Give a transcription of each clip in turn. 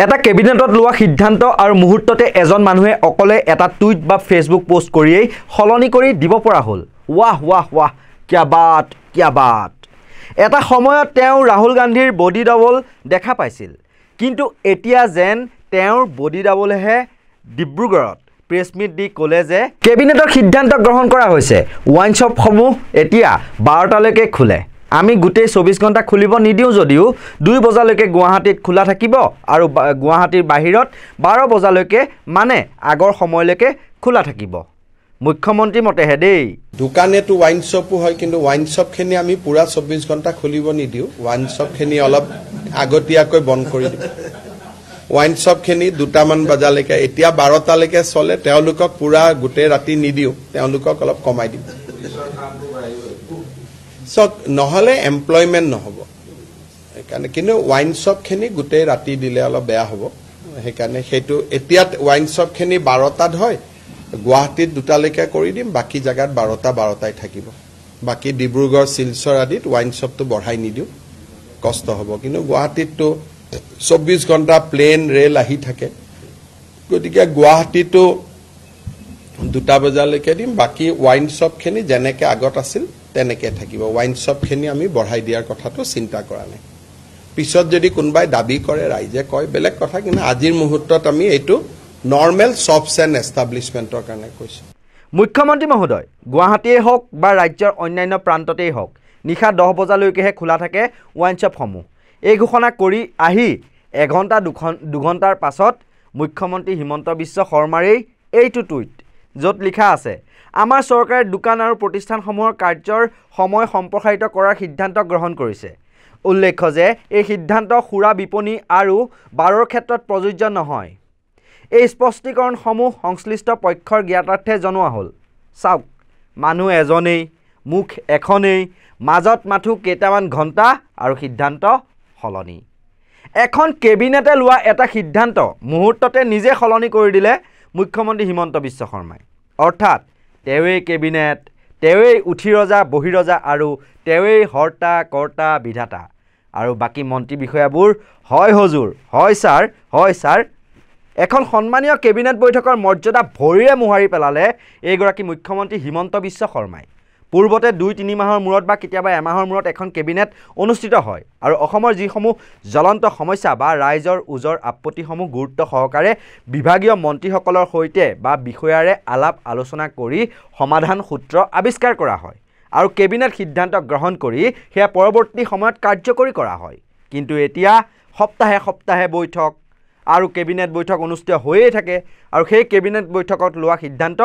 এটা কেবিনেটত লোৱা সিদ্ধান্ত আৰু মুহূৰ্ততে এজন মানুহে অকলে এটা টুইট বা ফেচবুক পোষ্ট কৰিয়েই সলনি কৰি দিব পৰা হ'ল ৱাহ ৱাহ ৱাহ কিয়া বাত এটা সময়ত তেওঁ ৰাহুল গান্ধীৰ বডি ডাবল দেখা পাইছিল কিন্তু এতিয়া যেন তেওঁৰ বডি ডাবলহে ডিব্ৰুগড়ত প্ৰেছ মিট দি ক'লে যে কেবিনেটৰ সিদ্ধান্ত গ্ৰহণ কৰা হৈছে ওয়াইন শ্বপসমূহ এতিয়া 12টালৈকে খোলে আমি গোটেই 24 ঘণ্টা খুলিব নিদিও যদিও 2 বজালৈকে গুৱাহাটীত খোলা থাকিব আৰু গুৱাহাটীৰ বাহিৰত 12 বজালৈকে মানে আগৰ সময়লৈকে খোলা থাকিব মুখ্যমন্ত্ৰী মতে হেদেই দোকানেটো ওয়াইন শ্বপো হয় কিন্তু ওয়াইন শ্বপখিনি আমি পুৰা 24 ঘণ্টা খুলিব নিদিও ওয়াইন শ্বপখিনি অলপ আগতীয়াকৈ বন্ধ কৰি দিম ওয়াইন শ্বপখিনি 2টামান বজালৈকে এতিয়া 12টালৈকে চলে তেওঁলোকক পুৰা গোটেই ৰাতি নিদিও তেওঁলোকক অলপ কমাই দিম সক নহলে এমপ্লয়মেন্ট নহব একানে কিন্তু ওয়াইন শ্বপখিনি গোটেই ৰাতি দিলে অলপ বেয়া হ'ব হেকানে হেতু এতিয়া ওয়াইন শ্বপখিনি 12টাত হয় গুৱাহাটীত 2টালৈকে কৰি দিম বাকি জায়গাত 12টাই থাকিব বাকি ডিব্ৰুগড় শিলচৰ আদিত ওয়াইন শ্বপটো বঢ়াই নিদিও কষ্ট হ'ব কিন্তু গুৱাহাটীতটো 24 ঘণ্টা প্লেন ৰেল আহি থাকে গতিকে গুৱাহাটীটো 2টা বজালৈকে দিম বাকি ওয়াইন শ্বপখিনি যেনেকে আগত আছিল তেনেকে থাকিব ওয়াইন শ্বপখিনি আমি বঢ়াই দিয়াৰ কথাটো চিন্তা কৰা নাই পিছত যদি কোনবাই দাবী কৰে ৰাইজে কয় বেলেগ কথা কিন্তু আজিৰ মুহূৰ্তত আমি এইটো নৰ্মেল শ্বপছ এণ্ড এষ্টাব্লিছমেণ্টৰ কাৰণে কৈছো মুখ্যমন্ত্ৰী মহোদয় গুৱাহাটীয়ে হওক বা ৰাজ্যৰ অন্যান্য প্ৰান্ততেই হওক নিশা 10 বজালৈকেহে খোলা থাকে ওয়াইন শ্বপসমূহ এই ঘোষণা কৰি আহি 1 ঘণ্টা 2 ঘণ্টাৰ পাছত মুখ্যমন্ত্ৰী হিমন্ত বিশ্ব শৰ্মাৰেই এইটো টুইট য'ত লিখা আছে আমাৰ চৰকাৰে দোকান আৰু প্ৰতিষ্ঠানসমূহৰ কাৰ্যৰ সময় সম্প্ৰসাৰিত কৰাৰ সিদ্ধান্ত গ্ৰহণ কৰিছে উল্লেখ্য যে এই সিদ্ধান্ত খুৰা বিপণী আৰু বাৰৰ ক্ষেত্ৰত প্ৰযোজ্য নহয় এই স্পষ্টীকৰণসমূহ সংশ্লিষ্ট পক্ষৰ জ্ঞাতাৰ্থে জনোৱা হ'ল চাওক মানুহ এজনেই মুখ এখনেই মাজত মাথো কেইটামান ঘণ্টা আৰু সিদ্ধান্ত সলনি এখন কেবিনেটে লোৱা এটা সিদ্ধান্ত মুহূৰ্ততে নিজে সলনি কৰি দিলে মুখ্যমন্ত্ৰী হিমন্ত বিশ্ব শৰ্মাই অৰ্থাৎ তেৱেই কেবিনেট তেৱেই উঠি ৰজা বহি ৰজা আৰু তেৱেই হৰ্তা কৰ্তা বিধাতা আৰু বাকি মন্ত্ৰী বিষয়াবোৰ হয় হুজুৰ হয় ছাৰ এখন সন্মানীয় কেবিনেট বৈঠকৰ মৰ্যাদা ভৰিৰে মোহাৰি পেলালে এইগৰাকী মুখ্যমন্ত্ৰী হিমন্ত বিশ্ব শৰ্মাই পূৰ্বতে 2-3 মাহৰ মূৰত বা কেতিয়াবা এমাহৰ মূৰত এখন কেবিনেট অনুষ্ঠিত হয় আৰু অসমৰ যিসমূহ জ্বলন্ত সমস্যা বা ৰাইজৰ উজৰ আপত্তিসমূহ গুৰুত্ব সহকাৰে বিভাগীয় মন্ত্ৰীসকলৰ সৈতে বা বিষয়াৰে আলাপ আলোচনা কৰি সমাধান সূত্ৰ আৱিষ্কাৰ কৰা হয় আৰু কেবিনেট সিদ্ধান্ত গ্ৰহণ কৰি হেয়া পৰৱৰ্তী সময়ত কাৰ্যকৰী কৰা হয় কিন্তু এতিয়া সপ্তাহে বৈঠক আৰু কেবিনেট বৈঠক অনুষ্ঠিত হৈয়ে থাকে আৰু সেই কেবিনেট বৈঠকত লোৱা সিদ্ধান্ত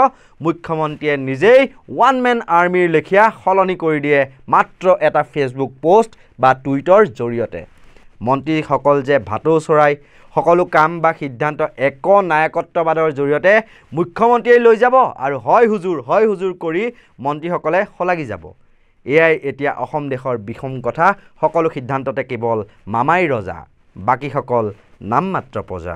মুখ্যমন্ত্ৰীয়ে নিজেই ওয়ান ম্যান আৰ্মিৰ লেখিয়া সলনি কৰি দিয়ে মাত্ৰ এটা ফেচবুক পোষ্ট বা টুইটৰ জৰিয়তে মন্ত্ৰীসকল যে ভাটৌ চৰাই সকলো কাম বা সিদ্ধান্ত এক নায়কত্ববাদৰ জৰিয়তে মুখ্যমন্ত্ৰীয়ে লৈ যাব আৰু হয় হুজুৰ কৰি মন্ত্ৰীসকলে খলাগি যাব এয়াই এতিয়া অসম দেশৰ বিষম কথা সকলো সিদ্ধান্ততে কেৱল মামাই ৰজা বাকীসকল নামমাত্ৰ প্ৰজা